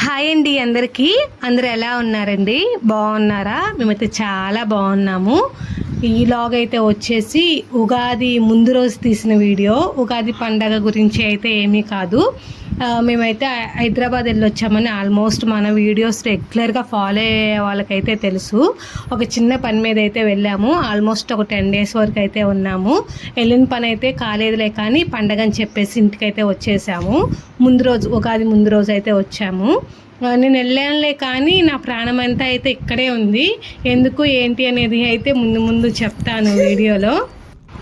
Hi అండి అందరికీ. అందరూ ఎలా ఉన్నారండి? బాగున్నారా? మేమైతే చాలా బాగున్నాము. ఈ వ్లాగ్ అయితే వచ్చేసి ఉగాది ముందు రోజు తీసిన వీడియో. ఉగాది పండగ గురించి అయితే ఏమీ కాదు. మేమైతే హైదరాబాద్ వెళ్ళొచ్చామని ఆల్మోస్ట్ మన వీడియోస్ రెగ్యులర్గా ఫాలో అయ్యే వాళ్ళకైతే తెలుసు. ఒక చిన్న పని మీద అయితే వెళ్ళాము. ఆల్మోస్ట్ ఒక 10 days వరకు అయితే ఉన్నాము. వెళ్ళిన పని అయితే కాలేదులే, కానీ పండగ అని చెప్పేసి ఇంటికైతే వచ్చేసాము. ఉగాది ముందు రోజు అయితే వచ్చాము. నేను వెళ్ళానులే, కానీ నా ప్రాణం అంతా అయితే ఇక్కడే ఉంది. ఎందుకు ఏంటి అనేది అయితే ముందు చెప్తాను వీడియోలో.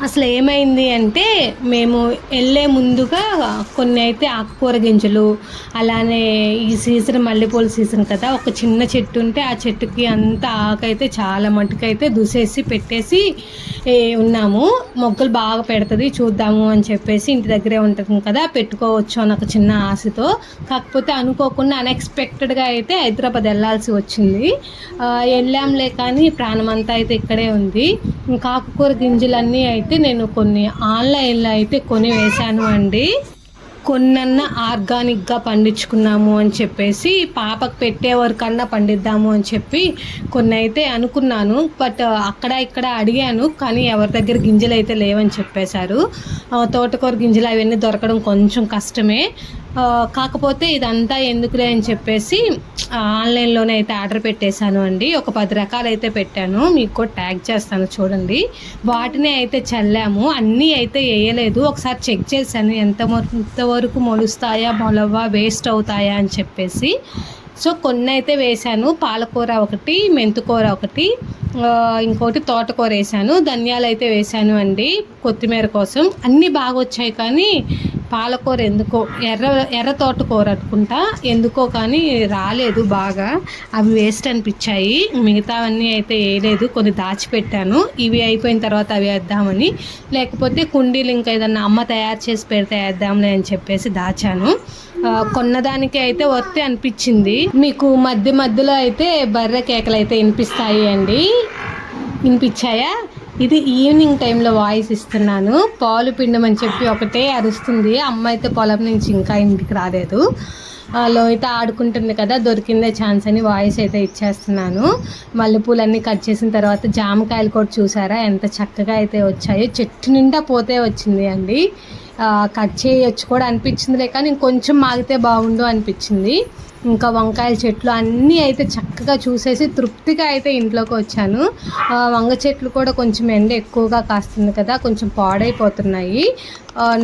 అసలు ఏమైంది అంటే, మేము వెళ్ళే ముందుగా కొన్ని అయితే ఆకుకూర గింజలు, అలానే ఈ సీజన్ మల్లెపూల సీజన్ కదా, ఒక చిన్న చెట్టు ఉంటే ఆ చెట్టుకి అంత ఆకైతే చాలా మట్టుకైతే దుసేసి పెట్టేసి ఉన్నాము. మొగ్గలు బాగా పెడుతుంది చూద్దాము అని చెప్పేసి, ఇంటి దగ్గరే ఉంటుంది కదా పెట్టుకోవచ్చు అని ఒక చిన్న ఆశతో. కాకపోతే అనుకోకుండా అన్ఎక్స్పెక్టెడ్గా అయితే హైదరాబాద్ వెళ్ళాల్సి వచ్చింది. వెళ్ళాంలే, కానీ ప్రాణం అంతా అయితే ఇక్కడే ఉంది. ఇంకా ఆకుకూర గింజలన్నీ అయితే నేను కొన్ని ఆన్లైన్లో అయితే కొని వేశాను అండి. కొన్నన్నా ఆర్గానిక్గా పండించుకున్నాము అని చెప్పేసి, పాపకు పెట్టే వరకన్నా పండిద్దాము అని చెప్పి కొన్ని అయితే అనుకున్నాను. బట్ అక్కడ ఇక్కడ అడిగాను, కానీ ఎవరి దగ్గర గింజలు అయితే లేవని చెప్పేశారు. తోటకూర గింజలు అవన్నీ దొరకడం కొంచెం కష్టమే. కాకపోతే ఇదంతా ఎందుకులే అని చెప్పేసి ఆన్లైన్లోనే అయితే ఆర్డర్ పెట్టేశాను అండి. ఒక 10 రకాలు అయితే పెట్టాను, మీకు కూడా ట్యాగ్ చేస్తాను చూడండి. వాటిని అయితే చల్లాము, అన్నీ అయితే వేయలేదు. ఒకసారి చెక్ చేశాను ఎంతవరకు మొలుస్తాయా మొలవా వేస్ట్ అవుతాయా అని చెప్పేసి. సో కొన్ని అయితే వేశాను. పాలకూర ఒకటి, మెంతుకూర ఒకటి, ఇంకోటి తోటకూర వేసాను. ధనియాలు అయితే వేసాను అండి కొత్తిమీర కోసం. అన్నీ బాగా వచ్చాయి, కానీ పాలకూర ఎందుకో ఎర్ర తోటకూర అనుకుంటా ఎందుకో కానీ రాలేదు బాగా. అవి వేస్ట్ అనిపించాయి. మిగతావన్నీ అయితే వేయలేదు, కొన్ని దాచిపెట్టాను. ఇవి అయిపోయిన తర్వాత అవి వేద్దామని, లేకపోతే కుండీలు ఇంకా ఏదన్నా అమ్మ తయారు చేసి పెడితే వేద్దాంలే అని చెప్పేసి దాచాను. కొన్నదానికి అయితే వర్తే అనిపించింది. మీకు మధ్యలో అయితే బర్రె కేకలు అయితే వినిపిస్తాయి అండి. వినిపించాయా? ఇది ఈవినింగ్ టైంలో వాయిస్ ఇస్తున్నాను. పాలు పిండమని చెప్పి ఒకటే అరుస్తుంది. అమ్మ అయితే పొలం నుంచి ఇంకా ఇంటికి రాలేదు. లోహిత ఆడుకుంటుంది కదా, దొరికిందే ఛాన్స్ అని వాయిస్ అయితే ఇచ్చేస్తున్నాను. మల్లెపూలన్నీ కట్ చేసిన తర్వాత జామకాయలు కూడా చూసారా ఎంత చక్కగా అయితే వచ్చాయో. చెట్టు నిండా పోతే వచ్చింది అండి. కట్ చేయొచ్చు కూడా అనిపించిందిలే, కానీ ఇంకొంచెం మాగితే బాగుండు అనిపించింది. ఇంకా వంకాయల చెట్లు అన్నీ అయితే చక్కగా చూసేసి తృప్తిగా అయితే ఇంట్లోకి వచ్చాను. వంగ చెట్లు కూడా కొంచెం ఎండ ఎక్కువగా కాస్తుంది కదా, కొంచెం పాడైపోతున్నాయి.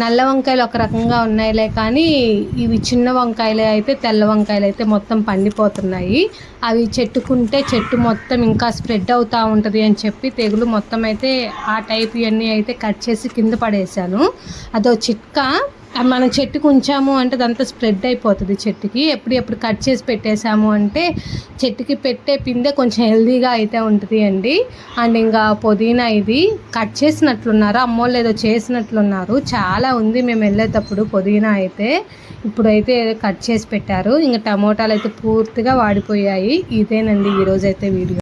నల్ల వంకాయలు ఒక రకంగా ఉన్నాయిలే, కానీ ఇవి చిన్న వంకాయలే అయితే తెల్ల వంకాయలు అయితే మొత్తం పండిపోతున్నాయి. అవి చెట్టుకుంటే చెట్టు మొత్తం ఇంకా స్ప్రెడ్ అవుతూ ఉంటుంది అని చెప్పి తెగులు మొత్తం అయితే ఆ టైప్ ఇవన్నీ అయితే కట్ చేసి కింద పడేసాను. అదో చిట్కా. మనం చెట్టుకు ఉంచాము అంటే అదంతా స్ప్రెడ్ అయిపోతుంది చెట్టుకి. ఎప్పుడు కట్ చేసి పెట్టేసాము అంటే చెట్టుకి పెట్టే పిందె కొంచెం హెల్దీగా అయితే ఉంటుంది అండి. అండ్ ఇంకా పుదీనా ఇది కట్ చేసినట్లున్నారు, అమ్మోళ్ళు ఏదో చేసినట్లున్నారు. చాలా ఉంది మేము వెళ్ళేటప్పుడు పుదీనా అయితే. ఇప్పుడైతే కట్ చేసి పెట్టారు. ఇంకా టమోటాలు అయితే పూర్తిగా వాడిపోయాయి. ఇదేనండి ఈరోజు అయితే వీడియో.